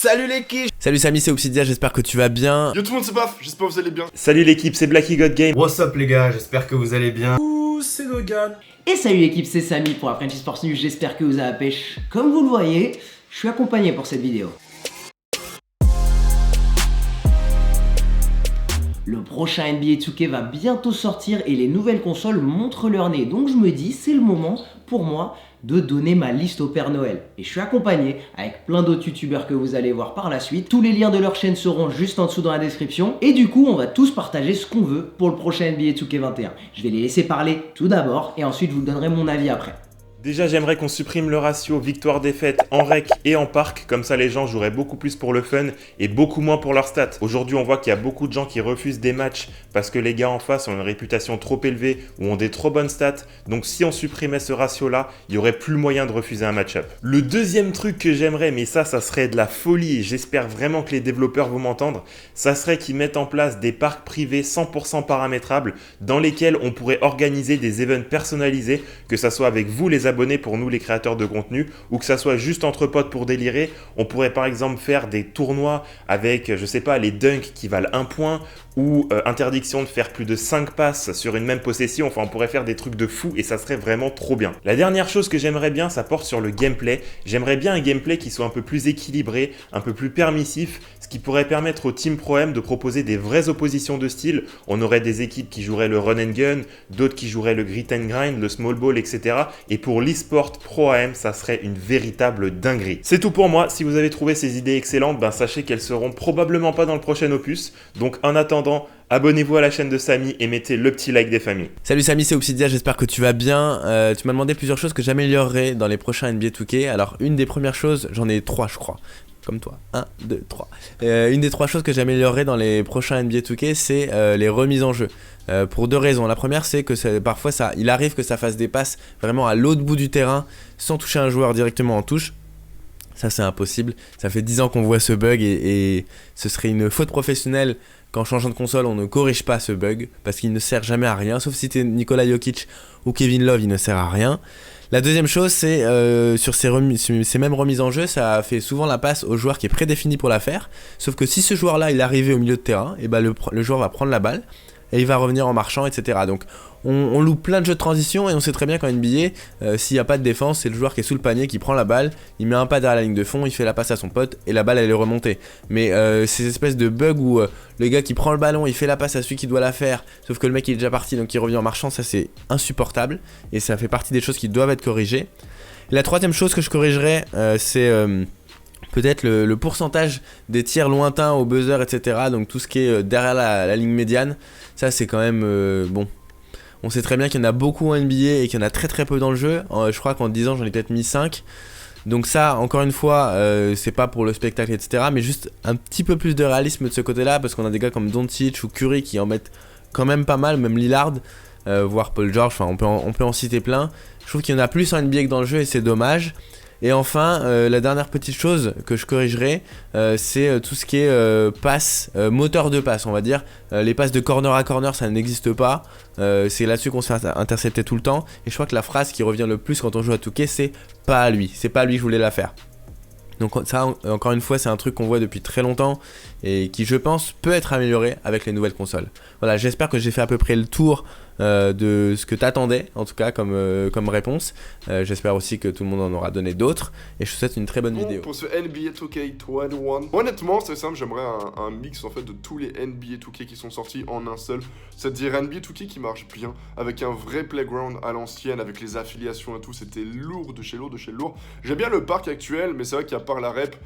Salut l'équipe. Salut Samy, c'est Obsidia, j'espère que tu vas bien. Yo tout le monde, c'est Paf, j'espère que vous allez bien. Salut l'équipe, c'est Blacky God Game. What's up les gars, j'espère que vous allez bien. Ouh, c'est Logan. Et salut l'équipe, c'est Samy pour la French Sports News, j'espère que vous avez la pêche. Comme vous le voyez, je suis accompagné pour cette vidéo. Le prochain NBA 2K va bientôt sortir et les nouvelles consoles montrent leur nez. Donc je me dis, c'est le moment pour moi de donner ma liste au Père Noël. Et je suis accompagné avec plein d'autres youtubeurs que vous allez voir par la suite. Tous les liens de leur chaîne seront juste en dessous dans la description. Et du coup, on va tous partager ce qu'on veut pour le prochain NBA 2K21. Je vais les laisser parler tout d'abord et ensuite je vous donnerai mon avis après. Déjà, j'aimerais qu'on supprime le ratio victoire-défaite en rec et en parc, comme ça les gens joueraient beaucoup plus pour le fun et beaucoup moins pour leurs stats. Aujourd'hui, on voit qu'il y a beaucoup de gens qui refusent des matchs parce que les gars en face ont une réputation trop élevée ou ont des trop bonnes stats. Donc si on supprimait ce ratio-là, il n'y aurait plus moyen de refuser un match-up. Le deuxième truc que j'aimerais, mais ça serait de la folie et j'espère vraiment que les développeurs vont m'entendre, ça serait qu'ils mettent en place des parcs privés 100% paramétrables dans lesquels on pourrait organiser des events personnalisés, que ça soit avec vous les abonnés pour nous les créateurs de contenu ou que ça soit juste entre potes pour délirer. On pourrait par exemple faire des tournois avec, je sais pas, les dunks qui valent 1 point ou interdiction de faire plus de 5 passes sur une même possession. Enfin, on pourrait faire des trucs de fou et ça serait vraiment trop bien. La dernière chose que j'aimerais bien, ça porte sur le gameplay. J'aimerais bien un gameplay qui soit un peu plus équilibré, un peu plus permissif, ce qui pourrait permettre au Team Pro-Am de proposer des vraies oppositions de style. On aurait des équipes qui joueraient le run and gun, d'autres qui joueraient le grit and grind, le small ball, etc. Et pour l'e-sport Pro-Am, ça serait une véritable dinguerie. C'est tout pour moi. Si vous avez trouvé ces idées excellentes, sachez qu'elles seront probablement pas dans le prochain opus. Donc en attendant, abonnez-vous à la chaîne de Samy et mettez le petit like des familles. Salut Samy, c'est Obsidia, j'espère que tu vas bien. Tu m'as demandé plusieurs choses que j'améliorerai dans les prochains NBA 2K. Alors une des premières choses, j'en ai 3 je crois. Comme toi, 1, 2, 3. Une des 3 choses que j'améliorerai dans les prochains NBA 2K, c'est les remises en jeu. Pour 2 raisons. La première, c'est que parfois il arrive que ça fasse des passes vraiment à l'autre bout du terrain sans toucher un joueur directement en touche. Ça, c'est impossible. Ça fait 10 ans qu'on voit ce bug et ce serait une faute professionnelle qu'en changeant de console, on ne corrige pas ce bug parce qu'il ne sert jamais à rien. Sauf si t'es Nikola Jokic ou Kevin Love, il ne sert à rien. La deuxième chose, c'est sur ces mêmes remises en jeu, ça fait souvent la passe au joueur qui est prédéfini pour la faire. Sauf que si ce joueur-là, il est arrivé au milieu de terrain, et le joueur va prendre la balle et il va revenir en marchant, etc. Donc on loupe plein de jeux de transition et on sait très bien qu'en NBA, s'il n'y a pas de défense, c'est le joueur qui est sous le panier qui prend la balle, il met un pas derrière la ligne de fond, il fait la passe à son pote et la balle elle est remontée. Mais ces espèces de bugs où le gars qui prend le ballon, il fait la passe à celui qui doit la faire, sauf que le mec il est déjà parti donc il revient en marchant, ça c'est insupportable et ça fait partie des choses qui doivent être corrigées. Et la troisième chose que je corrigerai, c'est peut-être le pourcentage des tirs lointains au buzzer, etc. Donc tout ce qui est derrière la ligne médiane, ça c'est quand même bon. On sait très bien qu'il y en a beaucoup en NBA et qu'il y en a très très peu dans le jeu. Je crois qu'en 10 ans j'en ai peut-être mis 5. Donc ça, encore une fois, c'est pas pour le spectacle, etc. Mais juste un petit peu plus de réalisme de ce côté-là, parce qu'on a des gars comme Doncic ou Curry qui en mettent quand même pas mal, même Lillard, voire Paul George, enfin on peut en citer plein. Je trouve qu'il y en a plus en NBA que dans le jeu et c'est dommage. Et enfin, la dernière petite chose que je corrigerai, c'est tout ce qui est passe, moteur de passe, on va dire. Les passes de corner à corner, ça n'existe pas. C'est là-dessus qu'on se fait intercepter tout le temps. Et je crois que la phrase qui revient le plus quand on joue à 2K, c'est « pas à lui ». C'est pas à lui que je voulais la faire. Donc ça, encore une fois, c'est un truc qu'on voit depuis très longtemps et qui, je pense, peut être amélioré avec les nouvelles consoles. Voilà, j'espère que j'ai fait à peu près le tour de ce que t'attendais, en tout cas, comme réponse. J'espère aussi que tout le monde en aura donné d'autres. Et je te souhaite une très bonne vidéo. Pour ce NBA 2K21, honnêtement, c'est simple, j'aimerais un mix en fait de tous les NBA 2K qui sont sortis en un seul. C'est-à-dire NBA 2K qui marche bien, avec un vrai playground à l'ancienne, avec les affiliations et tout. C'était lourd de chez lourd de chez lourd. J'aime bien le parc actuel, mais c'est vrai qu'à part la rep,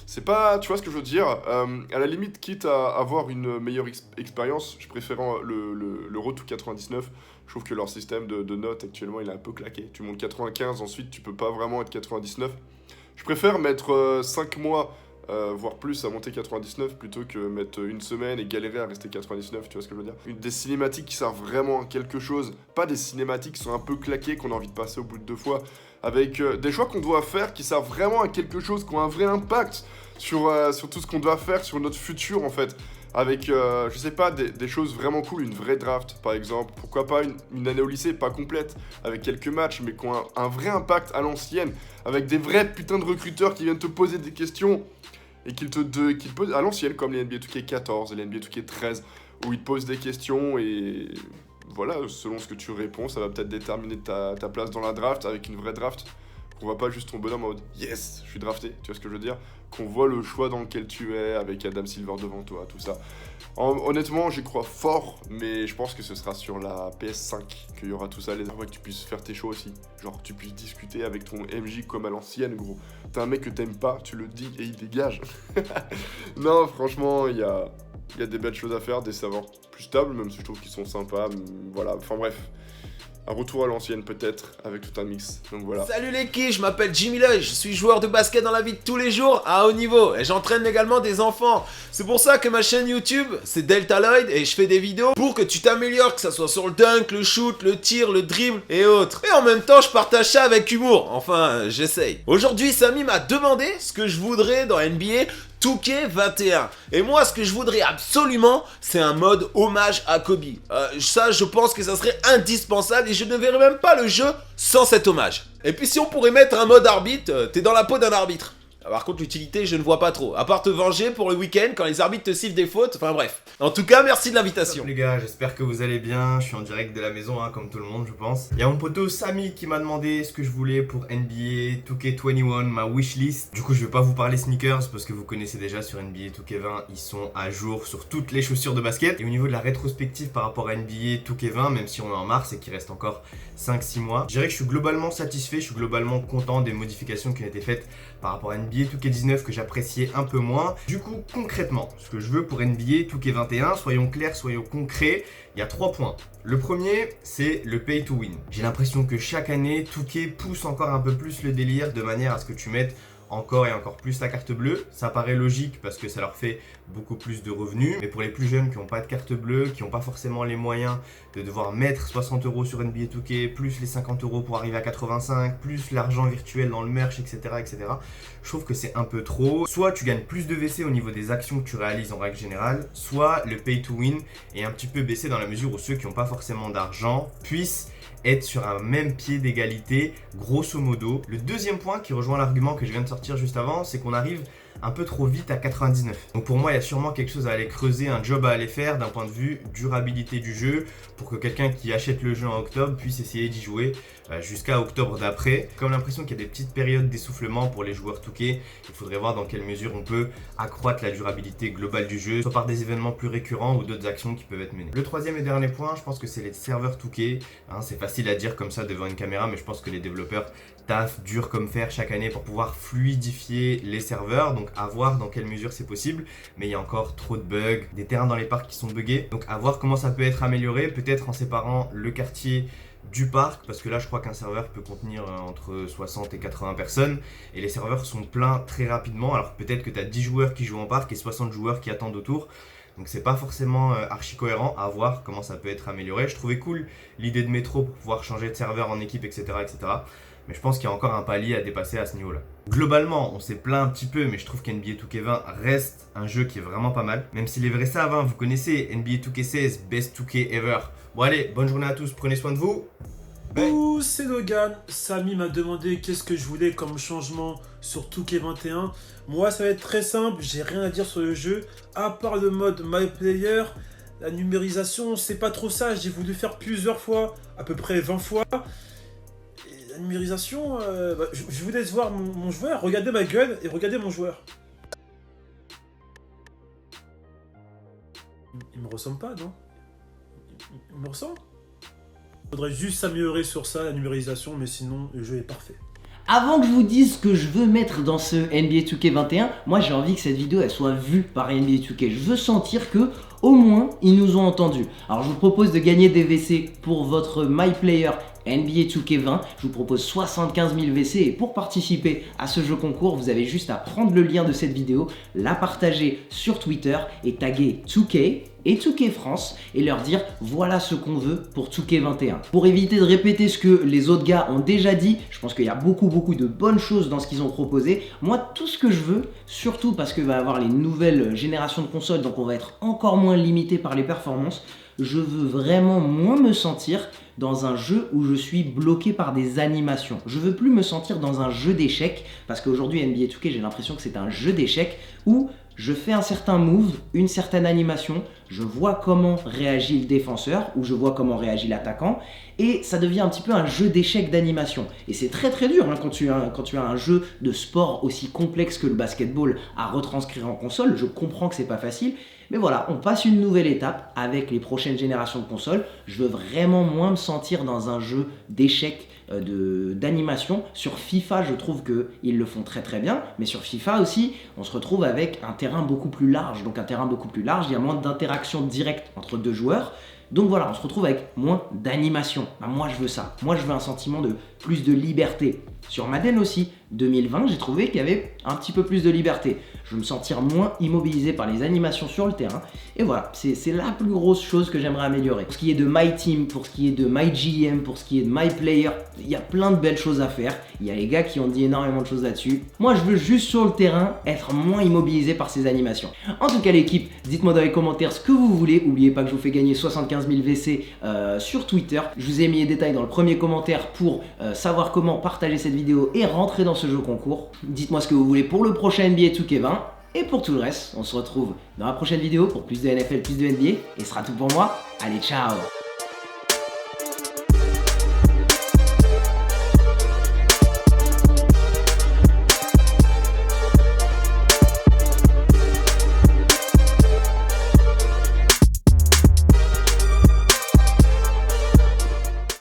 c'est pas, tu vois ce que je veux dire, à la limite, quitte à avoir une meilleure expérience, je préfère le Road to 99. Je trouve que leur système de notes actuellement, il est un peu claqué. Tu montes 95, ensuite tu peux pas vraiment être 99. Je préfère mettre 5 mois, voire plus, à monter 99 plutôt que mettre une semaine et galérer à rester 99, tu vois ce que je veux dire. Des cinématiques qui servent vraiment à quelque chose, pas des cinématiques qui sont un peu claquées, qu'on a envie de passer au bout de 2 fois. Avec des choix qu'on doit faire qui servent vraiment à quelque chose, qui ont un vrai impact sur tout ce qu'on doit faire, sur notre futur en fait. Avec, je sais pas, des choses vraiment cool, une vraie draft par exemple. Pourquoi pas une année au lycée, pas complète, avec quelques matchs, mais qui ont un vrai impact à l'ancienne. Avec des vrais putains de recruteurs qui viennent te poser des questions et qu'il pose à l'ancienne comme les NBA 2K14 et les NBA 2K13 où il te pose des questions et voilà, selon ce que tu réponds, ça va peut-être déterminer ta place dans la draft avec une vraie draft. Qu'on voit pas juste ton bonhomme en mode yes, je suis drafté, tu vois ce que je veux dire? Qu'on voit le choix dans lequel tu es avec Adam Silver devant toi, tout ça. Honnêtement, j'y crois fort, mais je pense que ce sera sur la PS5 qu'il y aura tout ça, que tu puisses faire tes choix aussi. Genre, tu puisses discuter avec ton MJ comme à l'ancienne, gros. T'as un mec que t'aimes pas, tu le dis et il dégage. Non, franchement, il y a des belles choses à faire, des serveurs plus stables, même si je trouve qu'ils sont sympas. Voilà, enfin bref. Un retour à l'ancienne peut-être, avec tout un mix, donc voilà. Salut les kids, je m'appelle Jimmy Loy, je suis joueur de basket dans la vie de tous les jours à haut niveau et j'entraîne également des enfants. C'est pour ça que ma chaîne YouTube, c'est Delta Lloyd et je fais des vidéos pour que tu t'améliores, que ça soit sur le dunk, le shoot, le tir, le dribble et autres. Et en même temps, je partage ça avec humour, enfin, j'essaye. Aujourd'hui, Samy m'a demandé ce que je voudrais dans NBA 2K21. Et moi, ce que je voudrais absolument, c'est un mode hommage à Kobe. Ça, je pense que ça serait indispensable et je ne verrais même pas le jeu sans cet hommage. Et puis si on pourrait mettre un mode arbitre, t'es dans la peau d'un arbitre. Par contre, l'utilité, je ne vois pas trop. À part te venger pour le week-end quand les arbitres te sifflent des fautes. Enfin bref. En tout cas, merci de l'invitation. Les gars, j'espère que vous allez bien. Je suis en direct de la maison, comme tout le monde, je pense. Il y a mon poteau Samy qui m'a demandé ce que je voulais pour NBA 2K21, ma wishlist. Du coup, je vais pas vous parler sneakers parce que vous connaissez déjà sur NBA 2K20, ils sont à jour sur toutes les chaussures de basket. Et au niveau de la rétrospective par rapport à NBA 2K20, même si on est en mars et qu'il reste encore 5-6 mois, je dirais que je suis globalement satisfait, je suis globalement content des modifications qui ont été faites par rapport à NBA 2K19 que j'appréciais un peu moins. Du coup, concrètement, ce que je veux pour NBA 2K21, soyons clairs, soyons concrets, il y a 3 points. Le premier, c'est le pay to win. J'ai l'impression que chaque année, 2K pousse encore un peu plus le délire de manière à ce que tu mettes encore et encore plus la carte bleue. Ça paraît logique parce que ça leur fait beaucoup plus de revenus. Mais pour les plus jeunes qui n'ont pas de carte bleue, qui n'ont pas forcément les moyens de devoir mettre 60 € sur NBA 2K, plus les 50 € pour arriver à 85, plus l'argent virtuel dans le merch, etc., etc. Je trouve que c'est un peu trop. Soit tu gagnes plus de VC au niveau des actions que tu réalises en règle générale, soit le pay to win est un petit peu baissé dans la mesure où ceux qui n'ont pas forcément d'argent puissent être sur un même pied d'égalité, grosso modo. Le deuxième point qui rejoint l'argument que je viens de sortir juste avant, c'est qu'on arrive un peu trop vite à 99. Donc pour moi, il y a sûrement quelque chose à aller creuser, un job à aller faire d'un point de vue durabilité du jeu pour que quelqu'un qui achète le jeu en octobre puisse essayer d'y jouer jusqu'à octobre d'après. Comme l'impression qu'il y a des petites périodes d'essoufflement pour les joueurs 2K, il faudrait voir dans quelle mesure on peut accroître la durabilité globale du jeu, soit par des événements plus récurrents ou d'autres actions qui peuvent être menées. Le troisième et dernier point, je pense que c'est les serveurs 2K. C'est facile à dire comme ça devant une caméra, mais je pense que les développeurs taffent dur comme fer chaque année pour pouvoir fluidifier les serveurs, donc à voir dans quelle mesure c'est possible, mais il y a encore trop de bugs, des terrains dans les parcs qui sont buggés, donc à voir comment ça peut être amélioré, peut-être en séparant le quartier du parc, parce que là je crois qu'un serveur peut contenir entre 60 et 80 personnes, et les serveurs sont pleins très rapidement, alors peut-être que tu as 10 joueurs qui jouent en parc et 60 joueurs qui attendent autour. Donc c'est pas forcément archi cohérent, à voir comment ça peut être amélioré. Je trouvais cool l'idée de métro pour pouvoir changer de serveur en équipe, etc., etc. Mais je pense qu'il y a encore un palier à dépasser à ce niveau-là. Globalement, on s'est plaint un petit peu, mais je trouve qu'NBA 2K20 reste un jeu qui est vraiment pas mal. Même s'il est vrai ça, vous connaissez NBA 2K16, best 2K ever. Bon allez, bonne journée à tous, prenez soin de vous. Ouh, c'est Logan. Samy m'a demandé qu'est-ce que je voulais comme changement sur 2K21. Moi, ça va être très simple, j'ai rien à dire sur le jeu. À part le mode My Player, la numérisation, c'est pas trop ça. J'ai voulu faire plusieurs fois, à peu près 20 fois. Et la numérisation, je vous laisse voir mon joueur. Regardez ma gueule et regardez mon joueur. Il me ressemble pas, non? Il me ressemble? Faudrait juste s'améliorer sur ça, la numérisation, mais sinon, le jeu est parfait. Avant que je vous dise ce que je veux mettre dans ce NBA 2K21, moi j'ai envie que cette vidéo elle soit vue par NBA 2K. Je veux sentir que au moins ils nous ont entendus. Alors je vous propose de gagner des VC pour votre My Player NBA 2K20. Je vous propose 75 000 VC et pour participer à ce jeu concours, vous avez juste à prendre le lien de cette vidéo, la partager sur Twitter et taguer 2K et 2K France et leur dire voilà ce qu'on veut pour 2K21. Pour éviter de répéter ce que les autres gars ont déjà dit, je pense qu'il y a beaucoup de bonnes choses dans ce qu'ils ont proposé. Moi tout ce que je veux, surtout parce que va y avoir les nouvelles générations de consoles, donc on va être encore moins limité par les performances, Je veux vraiment moins me sentir dans un jeu où je suis bloqué par des animations. Je veux plus me sentir dans un jeu d'échecs, parce qu'aujourd'hui NBA 2K, j'ai l'impression que c'est un jeu d'échecs où je fais un certain move, une certaine animation, je vois comment réagit le défenseur ou je vois comment réagit l'attaquant et ça devient un petit peu un jeu d'échecs d'animation. Et c'est très très dur quand tu as un jeu de sport aussi complexe que le basketball à retranscrire en console. Je comprends que c'est pas facile, mais voilà, on passe une nouvelle étape avec les prochaines générations de consoles. Je veux vraiment moins me sentir dans un jeu d'échecs d'animation. Sur FIFA, je trouve qu'ils le font très très bien, mais sur FIFA aussi, on se retrouve avec un terrain beaucoup plus large. Donc un terrain beaucoup plus large, il y a moins d'interaction directe entre deux joueurs. Donc voilà, on se retrouve avec moins d'animation. Ben moi je veux ça, moi je veux un sentiment de plus de liberté. Sur Madden aussi, 2020, j'ai trouvé qu'il y avait un petit peu plus de liberté. Je veux me sentir moins immobilisé par les animations sur le terrain. Et voilà, c'est la plus grosse chose que j'aimerais améliorer. Pour ce qui est de My Team, pour ce qui est de My GM, pour ce qui est de My Player, il y a plein de belles choses à faire. Il y a les gars qui ont dit énormément de choses là-dessus. Moi, je veux juste sur le terrain être moins immobilisé par ces animations. En tout cas, l'équipe, dites-moi dans les commentaires ce que vous voulez. N'oubliez pas que je vous fais gagner 75 000 VC sur Twitter. Je vous ai mis les détails dans le premier commentaire pour savoir comment partager cette vidéo et rentrer dans ce jeu concours. Dites-moi ce que vous voulez pour le prochain NBA 2K20. Et pour tout le reste, on se retrouve dans la prochaine vidéo pour plus de NFL, plus de NBA. Et ce sera tout pour moi. Allez, ciao!